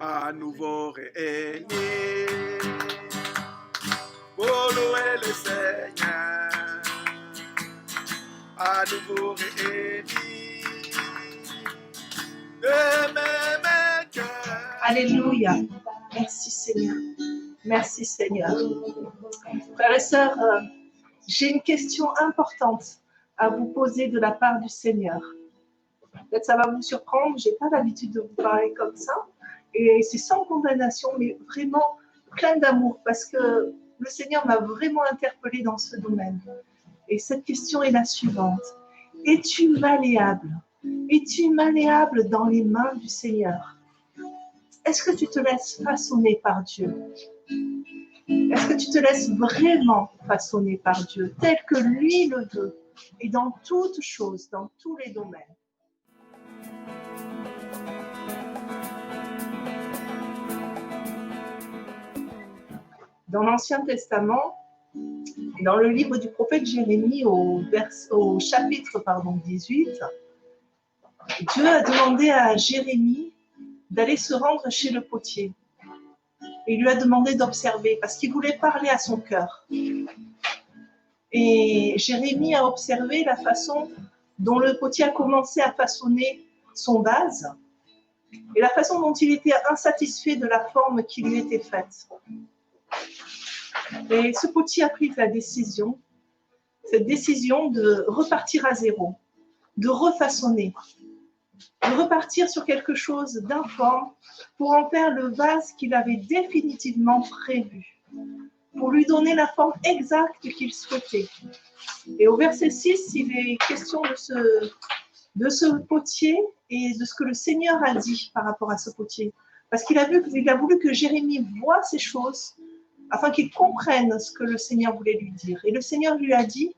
à nouveau réunis pour louer le Seigneur, à nouveau réunis de même cœur. Alléluia. Merci Seigneur. Merci Seigneur. Frères et sœurs, j'ai une question importante à vous poser de la part du Seigneur. Peut-être ça va vous surprendre, je n'ai pas l'habitude de vous parler comme ça. Et c'est sans condamnation, mais vraiment plein d'amour, parce que le Seigneur m'a vraiment interpellée dans ce domaine. Et cette question est la suivante. Es-tu malléable? Es-tu malléable dans les mains du Seigneur? Est-ce que tu te laisses façonner par Dieu? Est-ce que tu te laisses vraiment façonner par Dieu, tel que lui le veut, et dans toutes choses, dans tous les domaines? Dans l'Ancien Testament, dans le livre du prophète Jérémie, au chapitre 18, Dieu a demandé à Jérémie d'aller se rendre chez le potier. Et il lui a demandé d'observer, parce qu'il voulait parler à son cœur. Et Jérémie a observé la façon dont le potier a commencé à façonner son vase, et la façon dont il était insatisfait de la forme qui lui était faite. Et ce potier a pris cette décision de repartir à zéro, de refaçonner, de repartir sur quelque chose d'informe pour en faire le vase qu'il avait définitivement prévu, pour lui donner la forme exacte qu'il souhaitait. Et au verset 6, il est question de ce potier et de ce que le Seigneur a dit par rapport à ce potier. Parce qu'il a voulu que Jérémie voie ces choses afin qu'il comprenne ce que le Seigneur voulait lui dire. Et le Seigneur lui a dit,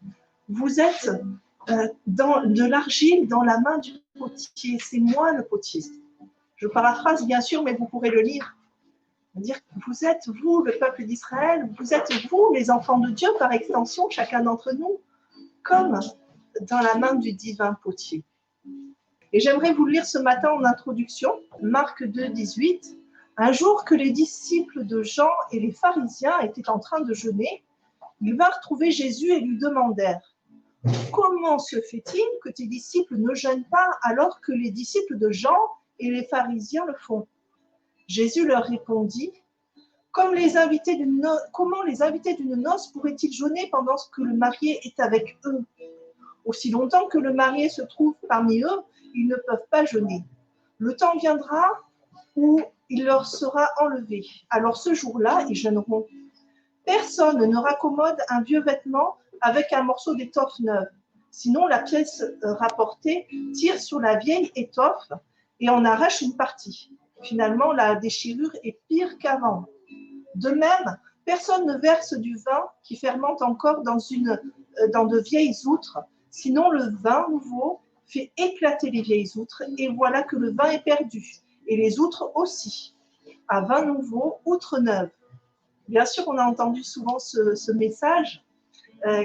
vous êtes de l'argile dans la main du potier, c'est moi le potier. Je paraphrase bien sûr, mais vous pourrez le lire. Dire vous êtes vous, le peuple d'Israël, vous êtes vous, les enfants de Dieu, par extension, chacun d'entre nous, comme dans la main du divin potier. Et j'aimerais vous lire ce matin en introduction, Marc 2, 18. Un jour que les disciples de Jean et les pharisiens étaient en train de jeûner, ils vinrent trouver Jésus et lui demandèrent « Comment se fait-il que tes disciples ne jeûnent pas alors que les disciples de Jean et les pharisiens le font ?» Jésus leur répondit « Comment les invités d'une noce pourraient-ils jeûner pendant que le marié est avec eux? Aussi longtemps que le marié se trouve parmi eux, ils ne peuvent pas jeûner. Le temps viendra où il leur sera enlevé. Alors ce jour-là, ils jeûneront. Personne ne raccommode un vieux vêtement avec un morceau d'étoffe neuve. Sinon, la pièce rapportée tire sur la vieille étoffe et en arrache une partie. Finalement, la déchirure est pire qu'avant. De même, personne ne verse du vin qui fermente encore dans de vieilles outres. Sinon, le vin nouveau fait éclater les vieilles outres et voilà que le vin est perdu. Et les outres aussi. À vin nouveau, outre neuve. Bien sûr, on a entendu souvent ce message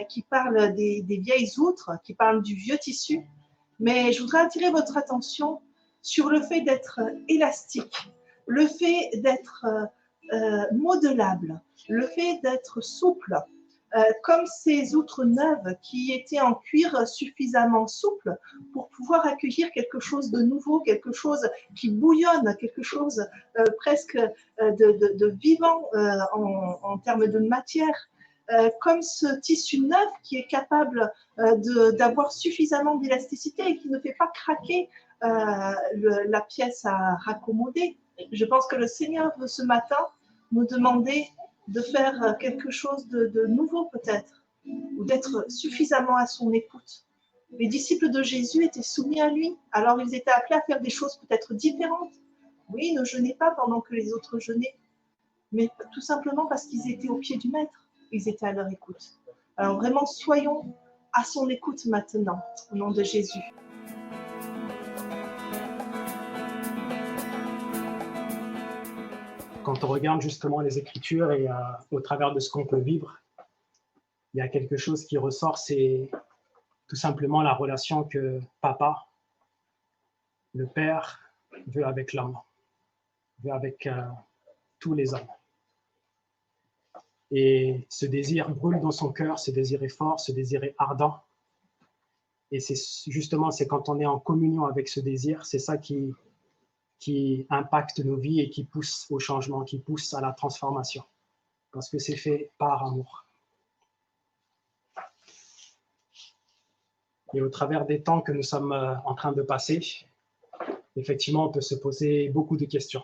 qui parle des vieilles outres, qui parle du vieux tissu. Mais je voudrais attirer votre attention sur le fait d'être élastique, le fait d'être modelable, le fait d'être souple, comme ces outres neuves qui étaient en cuir suffisamment souple pour pouvoir accueillir quelque chose de nouveau, quelque chose qui bouillonne, quelque chose presque de vivant en termes de matière. Comme ce tissu neuf qui est capable d'avoir suffisamment d'élasticité et qui ne fait pas craquer la pièce à raccommoder. Je pense que le Seigneur veut ce matin nous demander de faire quelque chose de nouveau peut-être, ou d'être suffisamment à son écoute. Les disciples de Jésus étaient soumis à lui, alors ils étaient appelés à faire des choses peut-être différentes. Oui, ne jeûnaient pas pendant que les autres jeûnaient, mais tout simplement parce qu'ils étaient au pied du Maître, ils étaient à leur écoute. Alors vraiment, soyons à son écoute maintenant, au nom de Jésus. Quand on regarde justement les Écritures et au travers de ce qu'on peut vivre, il y a quelque chose qui ressort, c'est tout simplement la relation que papa, le père, veut avec l'enfant. avec tous les hommes. Et ce désir brûle dans son cœur, ce désir est fort, ce désir est ardent. Et c'est justement, c'est quand on est en communion avec ce désir, c'est ça qui impacte nos vies et qui pousse au changement, qui pousse à la transformation. Parce que c'est fait par amour. Et au travers des temps que nous sommes en train de passer, effectivement, on peut se poser beaucoup de questions.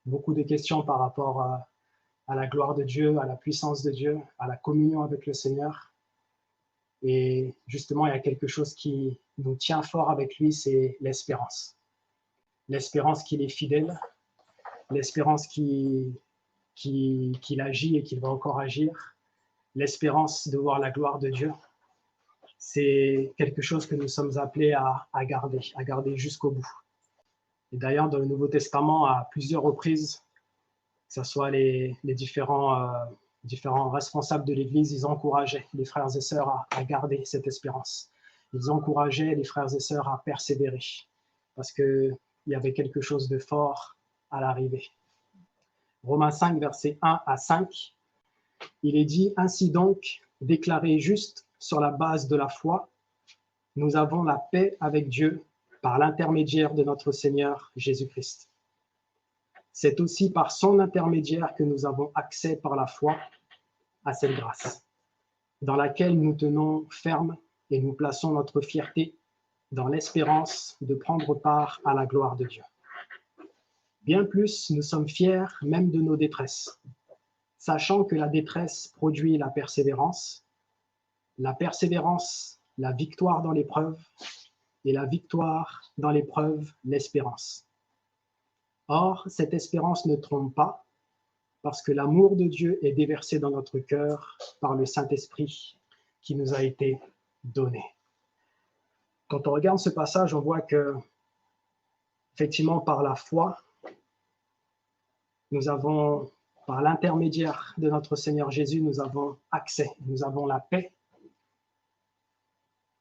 Beaucoup de questions par rapport à la gloire de Dieu, à la puissance de Dieu, à la communion avec le Seigneur. Et justement, il y a quelque chose qui nous tient fort avec lui, c'est l'espérance. L'espérance qu'il est fidèle, l'espérance qu'il agit et qu'il va encore agir, l'espérance de voir la gloire de Dieu. C'est quelque chose que nous sommes appelés à garder jusqu'au bout. Et d'ailleurs, dans le Nouveau Testament, à plusieurs reprises, que ce soit les différents responsables de l'Église, ils encourageaient les frères et sœurs à garder cette espérance. Ils encourageaient les frères et sœurs à persévérer parce qu'il y avait quelque chose de fort à l'arrivée. Romains 5, versets 1 à 5, il est dit « Ainsi donc, déclarés justes sur la base de la foi, nous avons la paix avec Dieu par l'intermédiaire de notre Seigneur Jésus-Christ. C'est aussi par son intermédiaire que nous avons accès par la foi à cette grâce, dans laquelle nous tenons ferme et nous plaçons notre fierté dans l'espérance de prendre part à la gloire de Dieu. Bien plus, nous sommes fiers même de nos détresses, sachant que la détresse produit la persévérance, la victoire dans l'épreuve, et la victoire dans l'épreuve, l'espérance. Or, cette espérance ne trompe pas, parce que l'amour de Dieu est déversé dans notre cœur par le Saint-Esprit qui nous a été donné. Quand on regarde ce passage, on voit que, effectivement, par la foi, nous avons, par l'intermédiaire de notre Seigneur Jésus, nous avons accès, nous avons la paix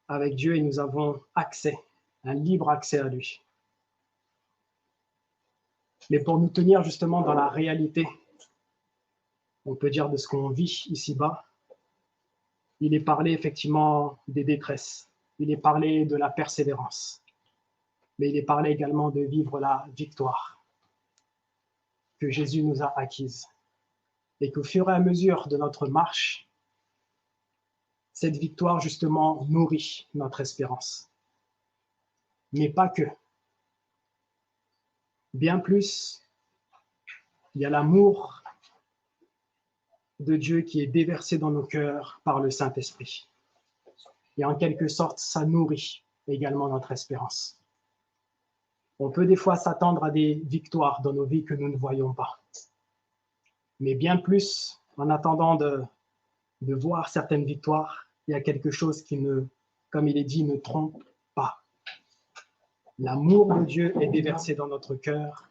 avec Dieu et nous avons accès, un libre accès à lui. Mais pour nous tenir justement dans la réalité, on peut dire de ce qu'on vit ici-bas, il est parlé effectivement des détresses, il est parlé de la persévérance, mais il est parlé également de vivre la victoire que Jésus nous a acquise. Et qu'au fur et à mesure de notre marche, cette victoire justement nourrit notre espérance. Mais pas que. Bien plus, il y a l'amour de Dieu qui est déversé dans nos cœurs par le Saint-Esprit. Et en quelque sorte, ça nourrit également notre espérance. On peut des fois s'attendre à des victoires dans nos vies que nous ne voyons pas. Mais bien plus, en attendant de voir certaines victoires, il y a quelque chose qui ne, comme il est dit, ne trompe pas. L'amour de Dieu est déversé dans notre cœur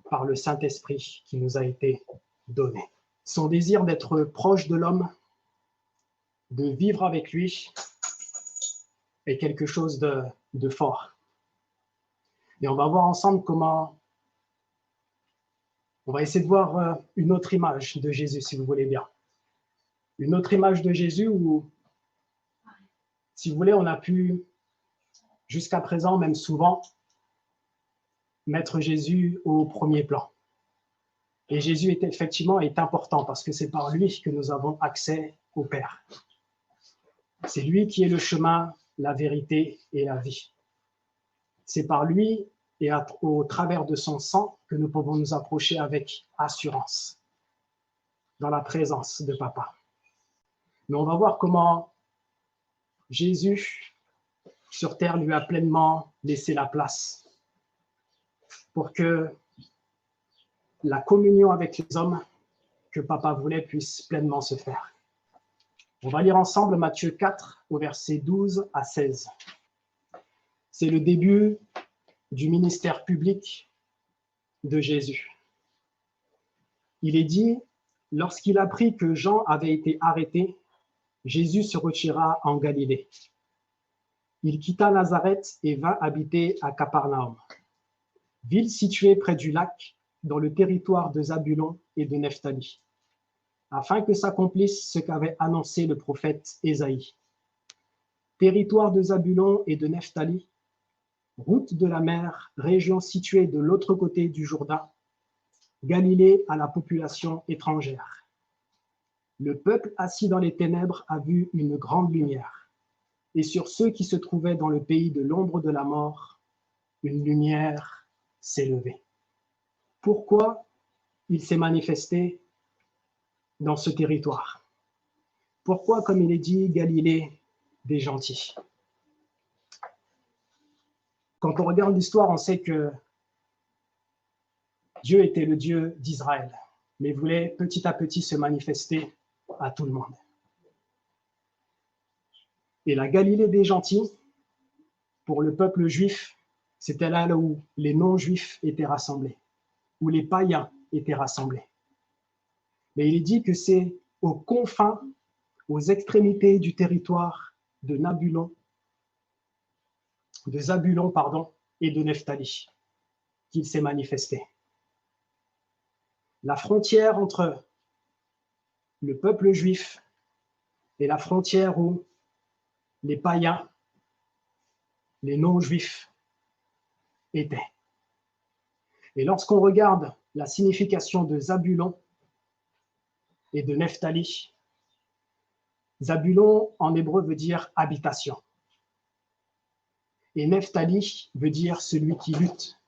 par le Saint-Esprit qui nous a été donné. Son désir d'être proche de l'homme, de vivre avec lui, est quelque chose de fort. Et on va voir ensemble comment... On va essayer de voir une autre image de Jésus, si vous voulez bien. Une autre image de Jésus où, si vous voulez, on a pu, jusqu'à présent, même souvent, mettre Jésus au premier plan. Et Jésus est important parce que c'est par lui que nous avons accès au Père. C'est lui qui est le chemin, la vérité et la vie. C'est par lui et au travers de son sang que nous pouvons nous approcher avec assurance dans la présence de Papa. Mais on va voir comment Jésus, sur terre, lui a pleinement laissé la place pour que la communion avec les hommes que Papa voulait puisse pleinement se faire. On va lire ensemble Matthieu 4, au verset 12 à 16. C'est le début du ministère public de Jésus. Il est dit, lorsqu'il apprit que Jean avait été arrêté, Jésus se retira en Galilée. Il quitta Nazareth et vint habiter à Capernaum, ville située près du lac, dans le territoire de Zabulon et de Nephtali, afin que s'accomplisse ce qu'avait annoncé le prophète Ésaïe. Territoire de Zabulon et de Nephtali, route de la mer, région située de l'autre côté du Jourdain, Galilée à la population étrangère. Le peuple assis dans les ténèbres a vu une grande lumière, et sur ceux qui se trouvaient dans le pays de l'ombre de la mort, une lumière s'est levée. Pourquoi il s'est manifesté dans ce territoire? Pourquoi, comme il est dit, Galilée des gentils? Quand on regarde l'histoire, on sait que Dieu était le Dieu d'Israël, mais voulait petit à petit se manifester à tout le monde. Et la Galilée des gentils, pour le peuple juif, c'était là où les non-juifs étaient rassemblés, où les païens étaient rassemblés. Mais il est dit que c'est aux confins, aux extrémités du territoire de Zabulon, et de Nephtali qu'il s'est manifesté. La frontière entre le peuple juif et la frontière où les païens, les non-juifs étaient. Et lorsqu'on regarde la signification de Zabulon et de Nephtali, Zabulon en hébreu veut dire habitation. Et Nephtali veut dire celui qui lutte.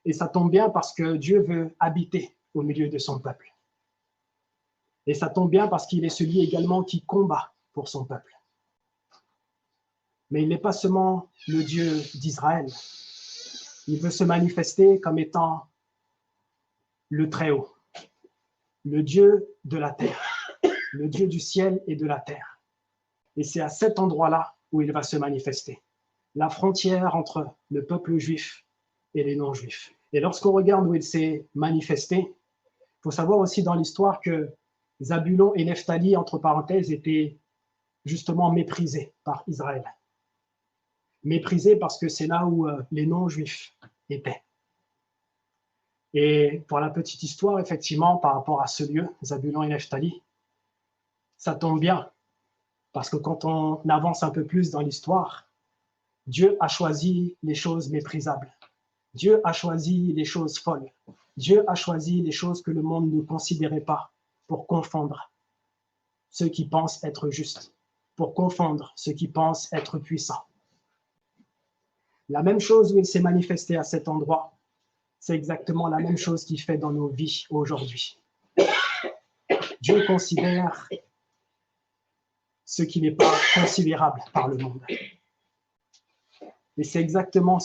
Et ça tombe bien parce que Dieu veut habiter au milieu de son peuple. Et ça tombe bien parce qu'il est celui également qui combat pour son peuple. Mais il n'est pas seulement le Dieu d'Israël. Il veut se manifester comme étant le Très-Haut, le Dieu de la terre, le Dieu du ciel et de la terre. Et c'est à cet endroit-là où il va se manifester, la frontière entre le peuple juif et les non-juifs. Et lorsqu'on regarde où il s'est manifesté, il faut savoir aussi dans l'histoire que Zabulon et Nephtali, entre parenthèses, étaient justement méprisés par Israël. Méprisés parce que c'est là où les non-juifs étaient. Et pour la petite histoire, effectivement, par rapport à ce lieu, Zabulon et Nephtali, ça tombe bien, parce que quand on avance un peu plus dans l'histoire, Dieu a choisi les choses méprisables. Dieu a choisi les choses folles. Dieu a choisi les choses que le monde ne considérait pas pour confondre ceux qui pensent être justes, pour confondre ceux qui pensent être puissants. La même chose où il s'est manifesté à cet endroit, c'est exactement la même chose qu'il fait dans nos vies aujourd'hui. Dieu considère ce qui n'est pas considérable par le monde. Et c'est exactement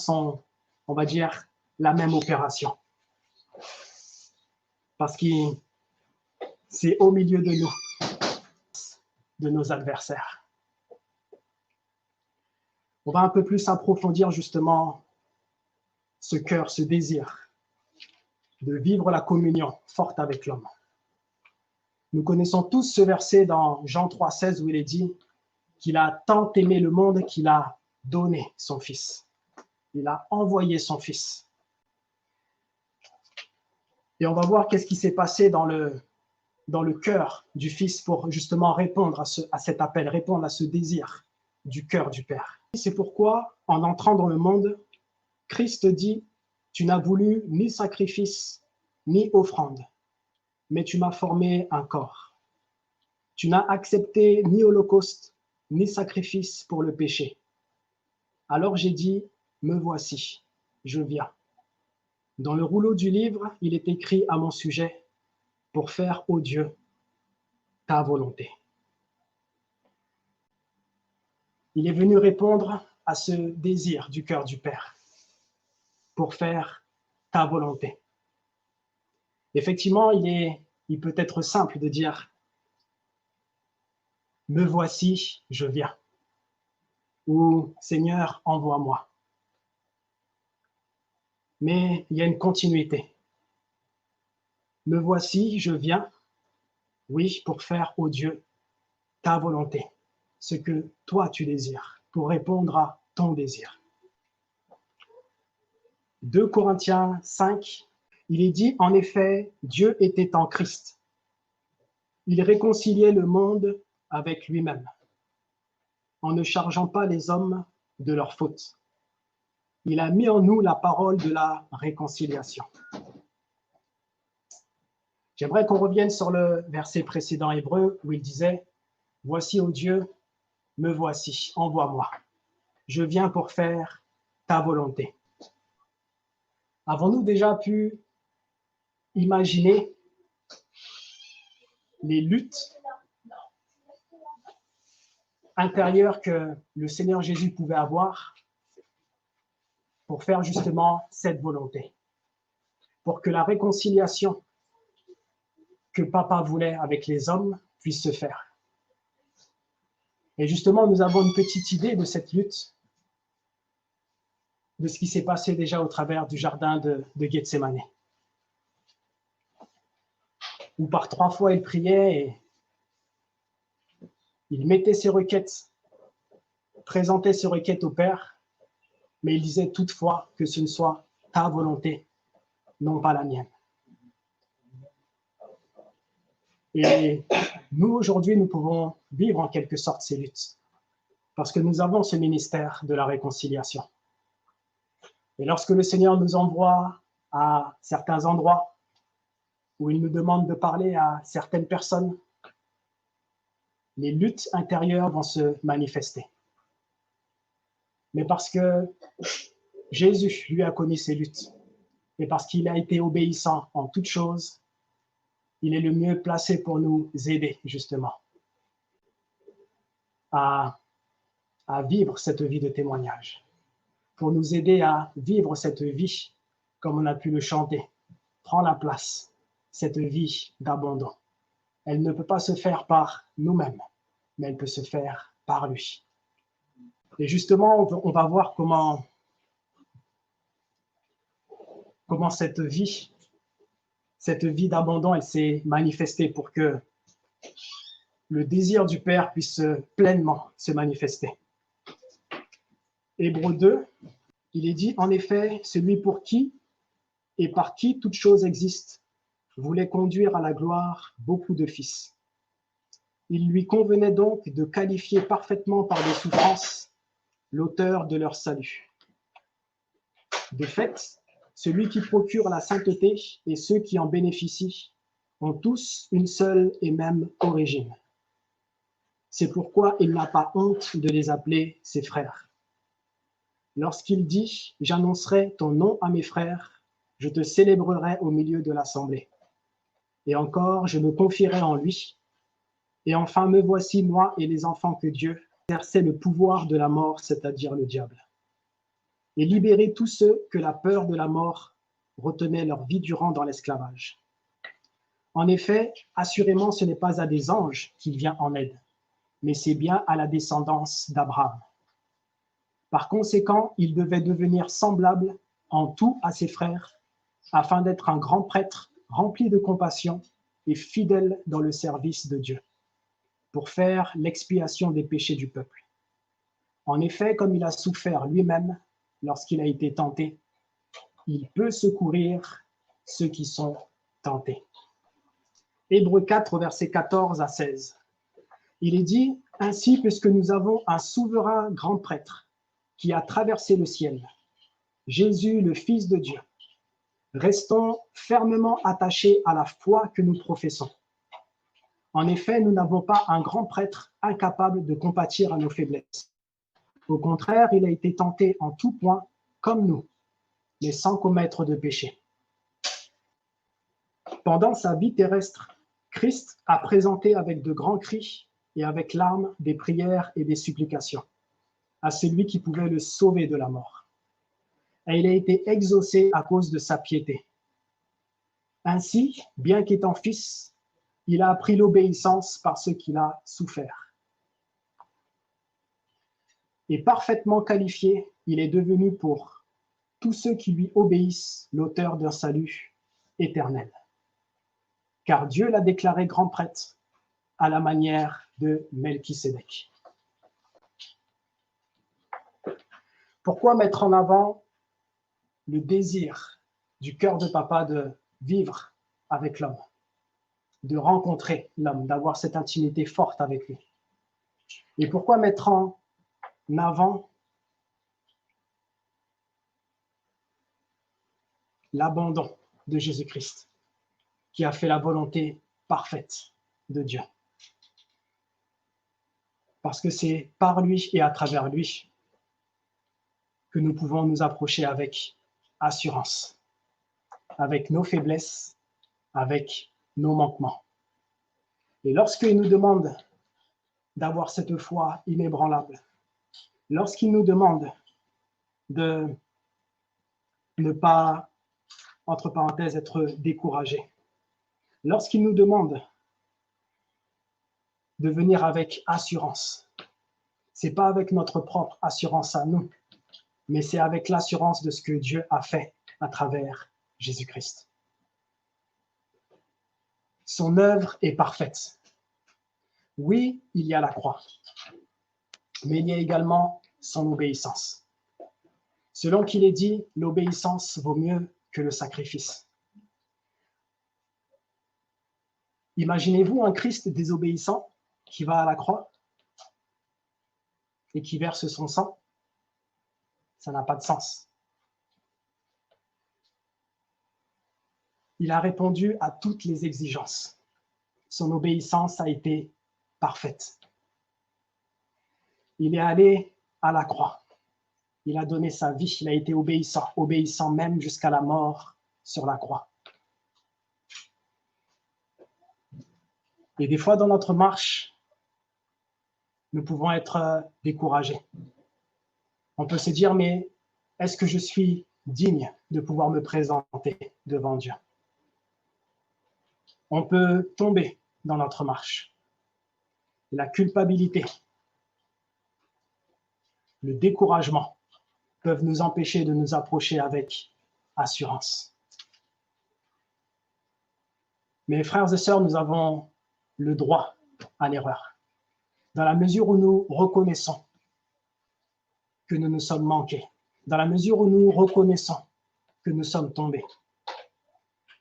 on va dire, la même opération. Parce que c'est au milieu de nous, de nos adversaires. On va un peu plus approfondir justement ce cœur, ce désir de vivre la communion forte avec l'homme. Nous connaissons tous ce verset dans Jean 3,16 où il est dit qu'il a tant aimé le monde qu'il a donné son Fils. Il a envoyé son Fils. Et on va voir qu'est-ce qui s'est passé dans le cœur du Fils pour justement répondre à cet appel, répondre à ce désir du cœur du Père. C'est pourquoi, en entrant dans le monde, Christ dit, « Tu n'as voulu ni sacrifice, ni offrande, mais tu m'as formé un corps. Tu n'as accepté ni holocauste, ni sacrifice pour le péché. Alors j'ai dit, me voici, je viens. » Dans le rouleau du livre, il est écrit à mon sujet, pour faire, ô Dieu, ta volonté. Il est venu répondre à ce désir du cœur du Père, pour faire ta volonté. Effectivement, il peut être simple de dire « Me voici, je viens » ou « Seigneur, envoie-moi ». Mais il y a une continuité. « Me voici, je viens », oui, pour faire, ô Dieu, ta volonté, ce que toi tu désires, pour répondre à ton désir. 2 Corinthiens 5, il est dit, en effet, Dieu était en Christ. Il réconciliait le monde avec lui-même, en ne chargeant pas les hommes de leurs fautes. Il a mis en nous la parole de la réconciliation. J'aimerais qu'on revienne sur le verset précédent hébreu où il disait « Voici, ô Dieu, me voici, envoie-moi. Je viens pour faire ta volonté. » Avons-nous déjà pu imaginer les luttes intérieures que le Seigneur Jésus pouvait avoir pour faire justement cette volonté, pour que la réconciliation que Papa voulait avec les hommes puisse se faire. Et justement, nous avons une petite idée de cette lutte, de ce qui s'est passé déjà au travers du jardin de Gethsémane, où par 3 fois il priait et il mettait ses requêtes, présentait ses requêtes au Père, mais il disait toutefois que ce ne soit ta volonté, non pas la mienne. Et nous, aujourd'hui, nous pouvons vivre en quelque sorte ces luttes, parce que nous avons ce ministère de la réconciliation. Et lorsque le Seigneur nous envoie à certains endroits où il nous demande de parler à certaines personnes, les luttes intérieures vont se manifester. Mais parce que Jésus, lui, a connu ces luttes, et parce qu'il a été obéissant en toutes choses, il est le mieux placé pour nous aider, justement, à vivre cette vie de témoignage, pour nous aider à vivre cette vie, comme on a pu le chanter, prend la place, cette vie d'abandon. Elle ne peut pas se faire par nous-mêmes, mais elle peut se faire par lui. Et justement, on va voir comment cette vie d'abandon, elle s'est manifestée pour que le désir du Père puisse pleinement se manifester. Hébreux 2, il est dit, en effet, celui pour qui et par qui toute chose existe, voulait conduire à la gloire beaucoup de fils. Il lui convenait donc de qualifier parfaitement par des souffrances l'auteur de leur salut. De fait, celui qui procure la sainteté et ceux qui en bénéficient ont tous une seule et même origine. C'est pourquoi il n'a pas honte de les appeler ses frères. Lorsqu'il dit « J'annoncerai ton nom à mes frères, je te célébrerai au milieu de l'assemblée. Et encore, je me confierai en lui. Et enfin, me voici, moi et les enfants que Dieu exerçait le pouvoir de la mort, c'est-à-dire le diable. Et libérer tous ceux que la peur de la mort retenait leur vie durant dans l'esclavage. En effet, assurément, ce n'est pas à des anges qu'il vient en aide, mais c'est bien à la descendance d'Abraham. Par conséquent, il devait devenir semblable en tout à ses frères, afin d'être un grand prêtre rempli de compassion et fidèle dans le service de Dieu, pour faire l'expiation des péchés du peuple. En effet, comme il a souffert lui-même lorsqu'il a été tenté, il peut secourir ceux qui sont tentés. Hébreux 4, versets 14 à 16. Il est dit, « Ainsi, puisque nous avons un souverain grand prêtre qui a traversé le ciel, Jésus, le Fils de Dieu, restons fermement attachés à la foi que nous professons. En effet, nous n'avons pas un grand prêtre incapable de compatir à nos faiblesses. Au contraire, il a été tenté en tout point comme nous, mais sans commettre de péché. Pendant sa vie terrestre, Christ a présenté avec de grands cris et avec larmes des prières et des supplications à celui qui pouvait le sauver de la mort. Et il a été exaucé à cause de sa piété. Ainsi, bien qu'étant fils, il a appris l'obéissance par ce qu'il a souffert. Et parfaitement qualifié, il est devenu pour tous ceux qui lui obéissent l'auteur d'un salut éternel. Car Dieu l'a déclaré grand prêtre à la manière de Melchisédek. Pourquoi mettre en avant le désir du cœur de papa de vivre avec l'homme, de rencontrer l'homme, d'avoir cette intimité forte avec lui. Et pourquoi mettre en avant l'abandon de Jésus-Christ, qui a fait la volonté parfaite de Dieu? Parce que c'est par lui et à travers lui que nous pouvons nous approcher avec assurance, avec nos faiblesses, avec nos manquements. Et lorsqu'il nous demande d'avoir cette foi inébranlable, lorsqu'il nous demande de ne pas, entre parenthèses, être découragé, lorsqu'il nous demande de venir avec assurance, c'est pas avec notre propre assurance à nous, mais c'est avec l'assurance de ce que Dieu a fait à travers Jésus-Christ. Son œuvre est parfaite. Oui, il y a la croix, mais il y a également son obéissance. Selon qu'il est dit, l'obéissance vaut mieux que le sacrifice. Imaginez-vous un Christ désobéissant qui va à la croix et qui verse son sang? Ça n'a pas de sens. Il a répondu à toutes les exigences. Son obéissance a été parfaite. Il est allé à la croix. Il a donné sa vie. Il a été obéissant, obéissant même jusqu'à la mort sur la croix. Et des fois, dans notre marche, nous pouvons être découragés. On peut se dire, mais est-ce que je suis digne de pouvoir me présenter devant Dieu? On peut tomber dans notre marche. La culpabilité, le découragement peuvent nous empêcher de nous approcher avec assurance. Mais frères et sœurs, nous avons le droit à l'erreur, dans la mesure où nous reconnaissons que nous nous sommes manqués, dans la mesure où nous reconnaissons que nous sommes tombés.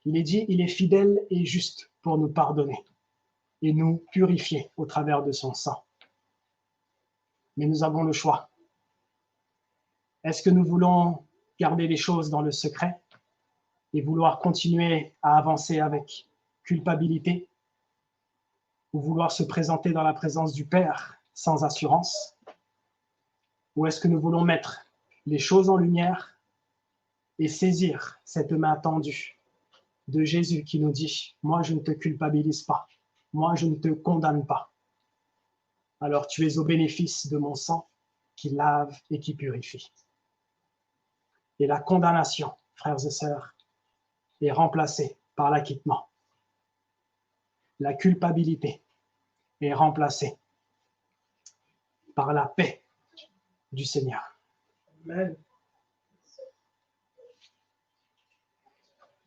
Il est dit, il est fidèle et juste pour nous pardonner et nous purifier au travers de son sang. Mais nous avons le choix. Est-ce que nous voulons garder les choses dans le secret et vouloir continuer à avancer avec culpabilité, ou vouloir se présenter dans la présence du Père sans assurance? Ou est-ce que nous voulons mettre les choses en lumière et saisir cette main tendue de Jésus qui nous dit « Moi, je ne te culpabilise pas, moi, je ne te condamne pas. Alors tu es au bénéfice de mon sang qui lave et qui purifie. » Et la condamnation, frères et sœurs, est remplacée par l'acquittement. La culpabilité est remplacée par la paix du Seigneur. Amen.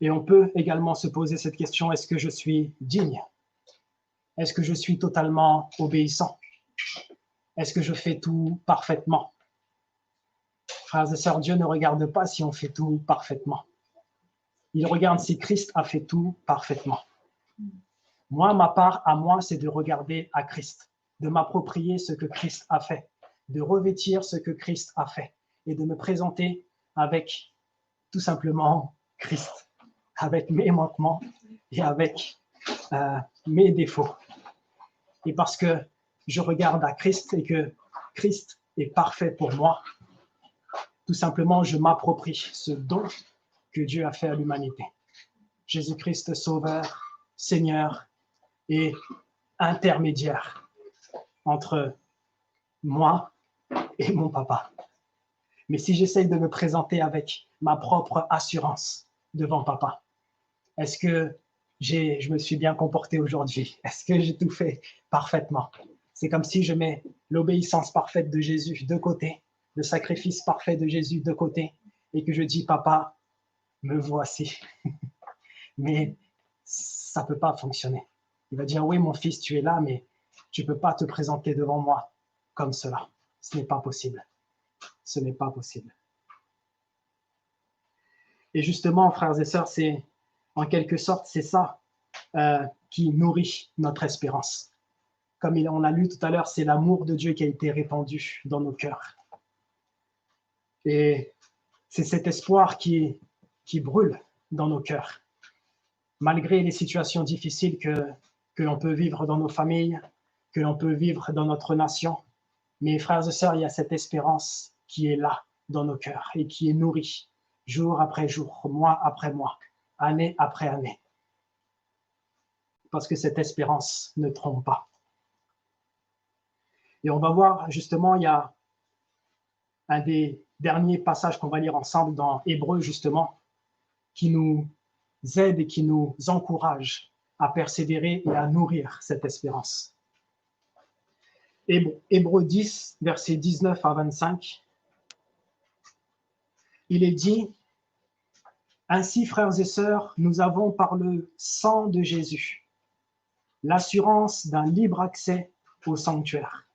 Et on peut également se poser cette question, est-ce que je suis digne? Est-ce que je suis totalement obéissant? Est-ce que je fais tout parfaitement? Frères et sœurs, Dieu ne regarde pas si on fait tout parfaitement. Il regarde si Christ a fait tout parfaitement. Moi, ma part à moi, c'est de regarder à Christ, de m'approprier ce que Christ a fait, de revêtir ce que Christ a fait et de me présenter avec tout simplement Christ, avec mes manquements et avec mes défauts. Et parce que je regarde à Christ et que Christ est parfait pour moi, tout simplement, je m'approprie ce don que Dieu a fait à l'humanité. Jésus-Christ, Sauveur, Seigneur et intermédiaire entre moi et mon papa. Mais si j'essaye de me présenter avec ma propre assurance devant papa, est-ce que je me suis bien comporté aujourd'hui? Est-ce que j'ai tout fait parfaitement? C'est comme si je mets l'obéissance parfaite de Jésus de côté, le sacrifice parfait de Jésus de côté, et que je dis, papa, me voici. Mais ça ne peut pas fonctionner. Il va dire, oui, mon fils, tu es là, mais tu ne peux pas te présenter devant moi comme cela. Ce n'est pas possible. Ce n'est pas possible. Et justement, frères et sœurs, c'est en quelque sorte, c'est ça qui nourrit notre espérance. Comme on a lu tout à l'heure, c'est l'amour de Dieu qui a été répandu dans nos cœurs. Et c'est cet espoir qui brûle dans nos cœurs. Malgré les situations difficiles que l'on peut vivre dans nos familles, que l'on peut vivre dans notre nation, mes frères et sœurs, il y a cette espérance qui est là dans nos cœurs et qui est nourrie jour après jour, mois après mois, année après année. Parce que cette espérance ne trompe pas. Et on va voir justement, il y a un des derniers passages qu'on va lire ensemble dans Hébreux justement, qui nous aide et qui nous encourage à persévérer et à nourrir cette espérance. Hébreux 10, versets 19 à 25, il est dit « Ainsi, frères et sœurs, nous avons par le sang de Jésus l'assurance d'un libre accès au sanctuaire.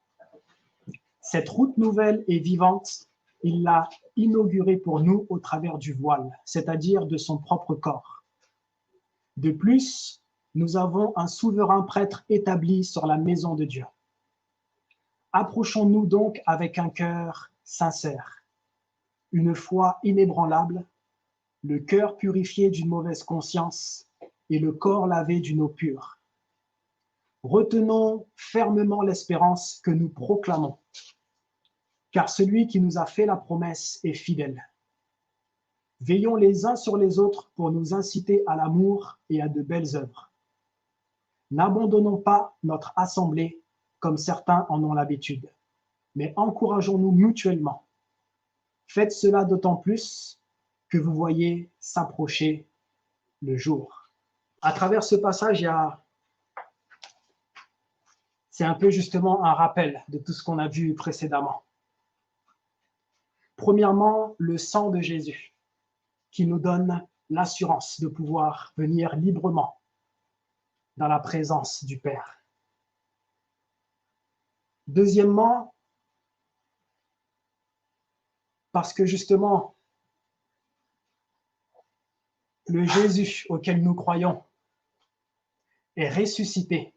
Cette route nouvelle et vivante, il l'a inaugurée pour nous au travers du voile, c'est-à-dire de son propre corps. De plus, nous avons un souverain prêtre établi sur la maison de Dieu. Approchons-nous donc avec un cœur sincère, une foi inébranlable, le cœur purifié d'une mauvaise conscience et le corps lavé d'une eau pure. Retenons fermement l'espérance que nous proclamons, car celui qui nous a fait la promesse est fidèle. Veillons les uns sur les autres pour nous inciter à l'amour et à de belles œuvres. N'abandonnons pas notre assemblée comme certains en ont l'habitude, mais encourageons-nous mutuellement. Faites cela d'autant plus que vous voyez s'approcher le jour. À travers ce passage, c'est un peu justement un rappel de tout ce qu'on a vu précédemment. Premièrement, le sang de Jésus qui nous donne l'assurance de pouvoir venir librement dans la présence du Père. Deuxièmement, parce que justement, le Jésus auquel nous croyons est ressuscité.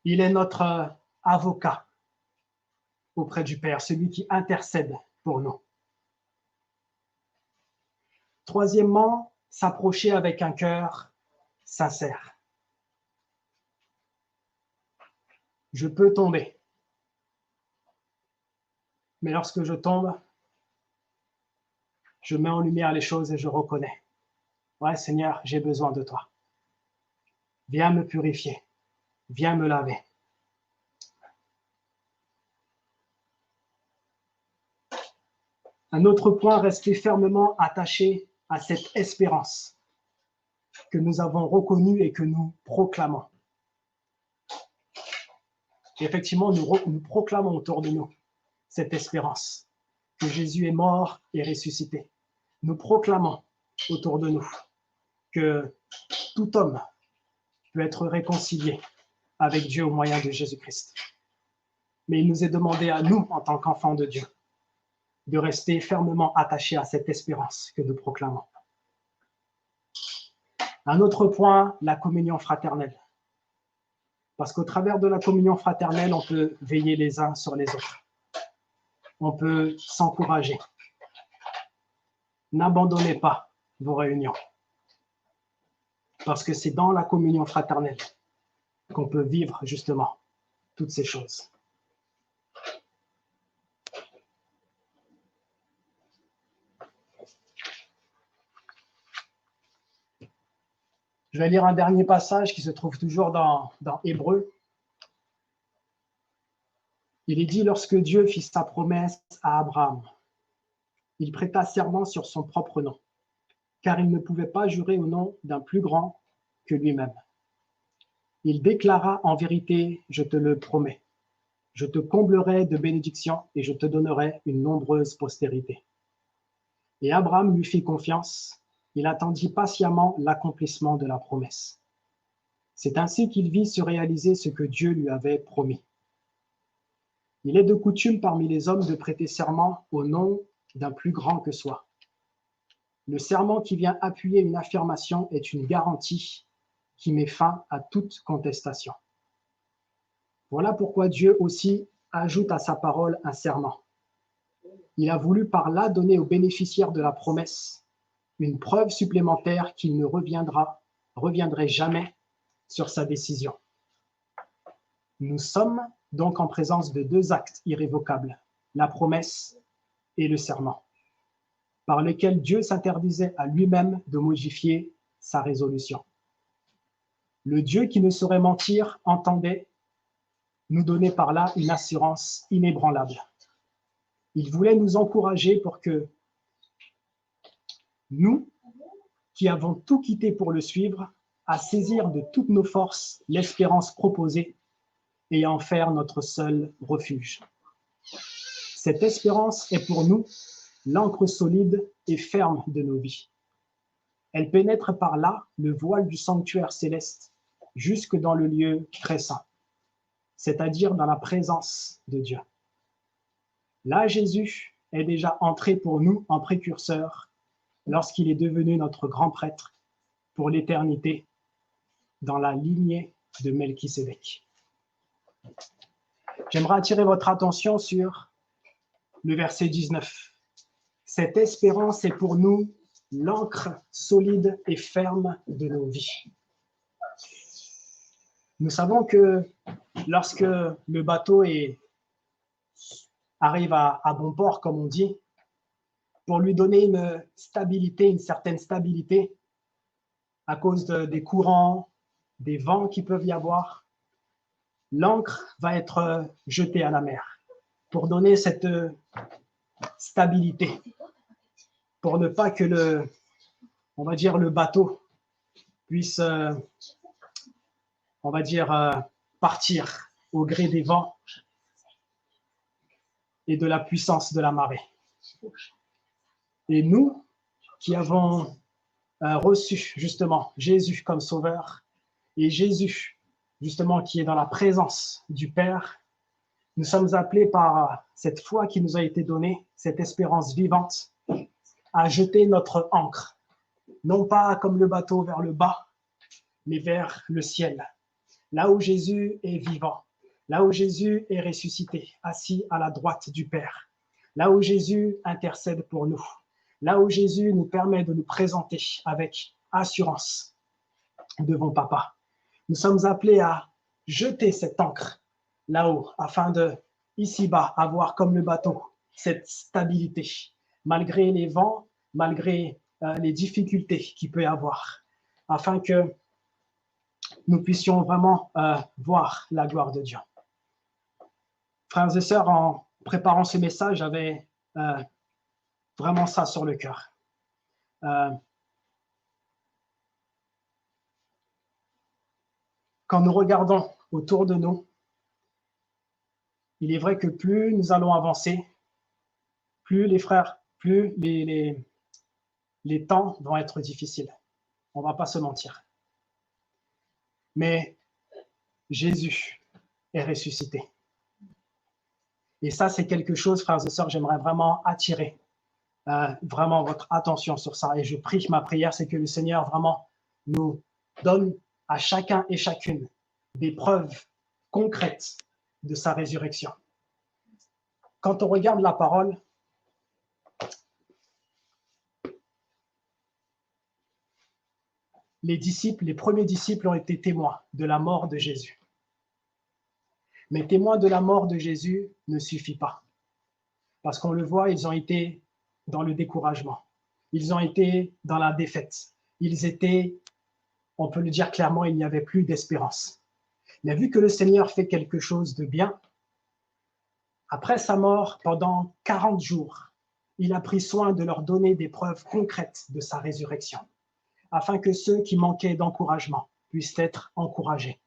Il est notre avocat auprès du Père, celui qui intercède pour nous. Troisièmement, s'approcher avec un cœur sincère. Je peux tomber, mais lorsque je tombe, je mets en lumière les choses et je reconnais. Ouais, Seigneur, j'ai besoin de toi. Viens me purifier, viens me laver. Un autre point, rester fermement attaché à cette espérance que nous avons reconnue et que nous proclamons. Et effectivement, nous proclamons autour de nous cette espérance que Jésus est mort et ressuscité. Nous proclamons autour de nous que tout homme peut être réconcilié avec Dieu au moyen de Jésus-Christ. Mais il nous est demandé à nous, en tant qu'enfants de Dieu, de rester fermement attachés à cette espérance que nous proclamons. Un autre point, la communion fraternelle. Parce qu'au travers de la communion fraternelle, on peut veiller les uns sur les autres. On peut s'encourager. N'abandonnez pas vos réunions. Parce que c'est dans la communion fraternelle qu'on peut vivre justement toutes ces choses. Je vais lire un dernier passage qui se trouve toujours dans Hébreux. Il est dit, lorsque Dieu fit sa promesse à Abraham, il prêta serment sur son propre nom, car il ne pouvait pas jurer au nom d'un plus grand que lui-même. Il déclara en vérité, je te le promets, je te comblerai de bénédictions et je te donnerai une nombreuse postérité. Et Abraham lui fit confiance. Il attendit patiemment l'accomplissement de la promesse. C'est ainsi qu'il vit se réaliser ce que Dieu lui avait promis. Il est de coutume parmi les hommes de prêter serment au nom d'un plus grand que soi. Le serment qui vient appuyer une affirmation est une garantie qui met fin à toute contestation. Voilà pourquoi Dieu aussi ajoute à sa parole un serment. Il a voulu par là donner aux bénéficiaires de la promesse une preuve supplémentaire qu'il ne reviendrait jamais sur sa décision. Nous sommes donc en présence de deux actes irrévocables, la promesse et le serment, par lequel Dieu s'interdisait à lui-même de modifier sa résolution. Le Dieu qui ne saurait mentir entendait nous donner par là une assurance inébranlable. Il voulait nous encourager pour que nous, qui avons tout quitté pour le suivre, à saisir de toutes nos forces l'espérance proposée et à en faire notre seul refuge. Cette espérance est pour nous l'ancre solide et ferme de nos vies. Elle pénètre par là le voile du sanctuaire céleste jusque dans le lieu très saint, c'est-à-dire dans la présence de Dieu. Là, Jésus est déjà entré pour nous en précurseur lorsqu'il est devenu notre grand prêtre pour l'éternité dans la lignée de Melchisédek. J'aimerais attirer votre attention sur le verset 19. Cette espérance est pour nous l'ancre solide et ferme de nos vies. Nous savons que lorsque le bateau arrive à bon port, comme on dit, pour lui donner une stabilité, une certaine stabilité, à cause des courants, des vents qui peuvent y avoir, l'ancre va être jetée à la mer pour donner cette stabilité, pour ne pas que le bateau puisse, partir au gré des vents et de la puissance de la marée. Et nous, qui avons reçu justement Jésus comme sauveur, et Jésus justement qui est dans la présence du Père, nous sommes appelés par cette foi qui nous a été donnée, cette espérance vivante, à jeter notre ancre, non pas comme le bateau vers le bas, mais vers le ciel, là où Jésus est vivant, là où Jésus est ressuscité, assis à la droite du Père, là où Jésus intercède pour nous, là où Jésus nous permet de nous présenter avec assurance devant Papa. Nous sommes appelés à jeter cette ancre là-haut, afin de, ici-bas, avoir comme le bateau cette stabilité, malgré les vents, malgré les difficultés qu'il peut y avoir, afin que nous puissions vraiment voir la gloire de Dieu. Frères et sœurs, en préparant ce message, j'avais vraiment ça sur le cœur. Quand nous regardons autour de nous, il est vrai que plus nous allons avancer, plus les frères, plus les temps vont être difficiles. On ne va pas se mentir. Mais Jésus est ressuscité. Et ça, c'est quelque chose, frères et sœurs, j'aimerais vraiment attirer vraiment votre attention sur ça. Et je prie, ma prière, c'est que le Seigneur vraiment nous donne à chacun et chacune des preuves concrètes de sa résurrection. Quand on regarde la parole, les premiers disciples ont été témoins de la mort de Jésus. Mais témoins de la mort de Jésus ne suffit pas. Parce qu'on le voit, ils ont été dans le découragement. Ils ont été dans la défaite. Ils étaient, on peut le dire clairement, il n'y avait plus d'espérance. Mais vu que le Seigneur fait quelque chose de bien, après sa mort, pendant 40 jours, il a pris soin de leur donner des preuves concrètes de sa résurrection, afin que ceux qui manquaient d'encouragement puissent être encouragés,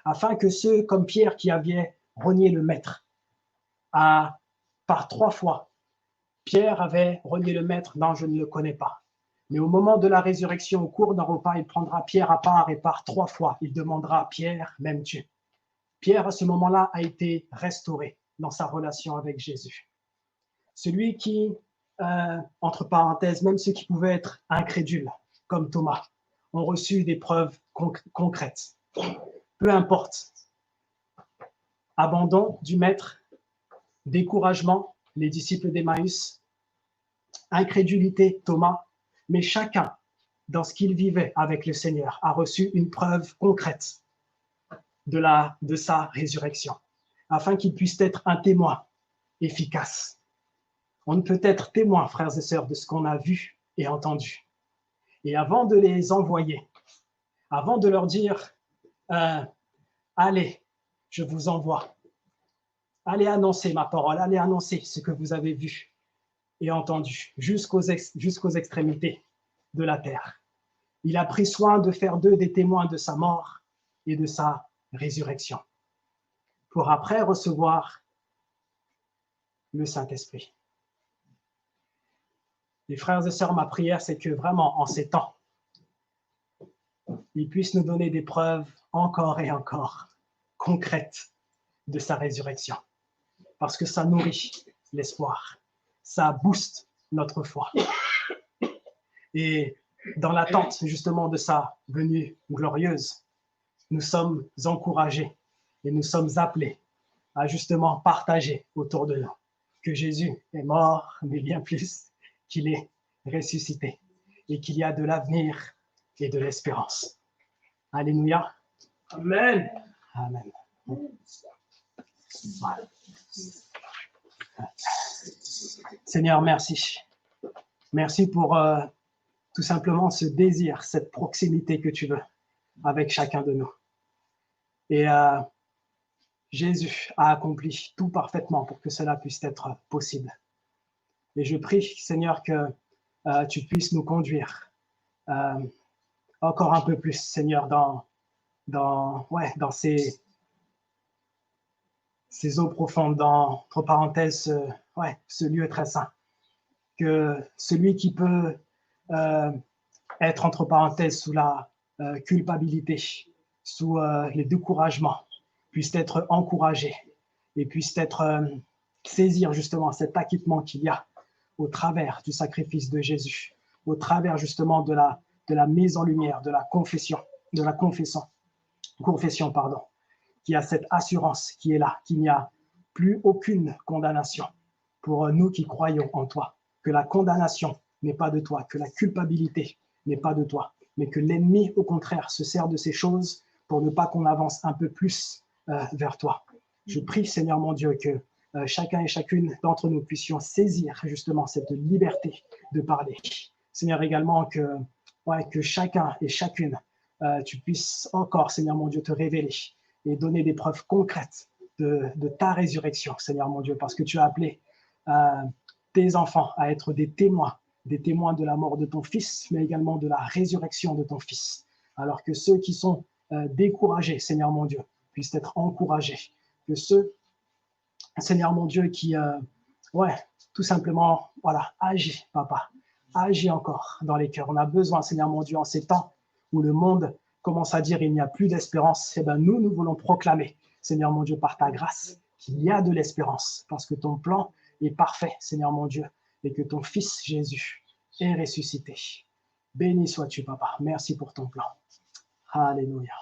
afin que ceux comme Pierre qui avaient renié le Maître, par 3 fois, Pierre avait renié le Maître, non, je ne le connais pas. Mais au moment de la résurrection, au cours d'un repas, il prendra Pierre à part et par 3 fois, il demandera à Pierre, m'aimes-tu? Pierre, à ce moment-là, a été restauré dans sa relation avec Jésus. Celui qui entre parenthèses, même ceux qui pouvaient être incrédules, comme Thomas, ont reçu des preuves concrètes. Peu importe. Abandon du maître, découragement, les disciples d'Emmaüs, incrédulité, Thomas, mais chacun, dans ce qu'il vivait avec le Seigneur, a reçu une preuve concrète de sa résurrection, afin qu'il puisse être un témoin efficace. On ne peut être témoin, frères et sœurs, de ce qu'on a vu et entendu. Et avant de les envoyer, avant de leur dire « Allez, je vous envoie. Allez annoncer ma parole, allez annoncer ce que vous avez vu et entendu jusqu'aux extrémités de la terre. » Il a pris soin de faire d'eux des témoins de sa mort et de sa résurrection, pour après recevoir le Saint-Esprit. Les frères et sœurs, ma prière, c'est que vraiment, en ces temps, il puisse nous donner des preuves encore et encore concrètes de sa résurrection. Parce que ça nourrit l'espoir, ça booste notre foi. Et dans l'attente justement de sa venue glorieuse, nous sommes encouragés et nous sommes appelés à justement partager autour de nous que Jésus est mort, mais bien plus qu'il est ressuscité et qu'il y a de l'avenir et de l'espérance. Alléluia. Amen. Amen. Voilà. Seigneur, merci. Merci pour tout simplement ce désir, cette proximité que tu veux avec chacun de nous. Et Jésus a accompli tout parfaitement pour que cela puisse être possible. Et je prie, Seigneur, que tu puisses nous conduire encore un peu plus, Seigneur, dans ces eaux profondes, entre parenthèses, ce lieu très saint. Que celui qui peut être, entre parenthèses, sous la culpabilité, sous les découragements, puisse être encouragé et puisse être saisir justement cet acquittement qu'il y a au travers du sacrifice de Jésus, au travers justement de la mise en lumière, de la confession, qui a cette assurance qui est là, qu'il n'y a plus aucune condamnation pour nous qui croyons en toi, que la condamnation n'est pas de toi, que la culpabilité n'est pas de toi, mais que l'ennemi, au contraire, se sert de ces choses pour ne pas qu'on avance un peu plus vers toi. Je prie, Seigneur mon Dieu, que chacun et chacune d'entre nous puissions saisir justement cette liberté de parler. Seigneur, également que chacun et chacune, tu puisses encore, Seigneur mon Dieu, te révéler et donner des preuves concrètes de ta résurrection, Seigneur mon Dieu, parce que tu as appelé tes enfants à être des témoins de la mort de ton Fils, mais également de la résurrection de ton Fils. Alors que ceux qui sont découragés, Seigneur mon Dieu, puissent être encouragés. Que ceux, Seigneur mon Dieu, qui, tout simplement, agis, Papa, agis encore dans les cœurs. On a besoin, Seigneur mon Dieu, en ces temps où le monde commence à dire il n'y a plus d'espérance, eh bien nous voulons proclamer, Seigneur mon Dieu, par ta grâce, qu'il y a de l'espérance, parce que ton plan est parfait, Seigneur mon Dieu, et que ton Fils Jésus est ressuscité. Béni sois-tu, Papa. Merci pour ton plan. Alléluia.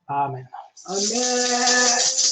Amen. Amen.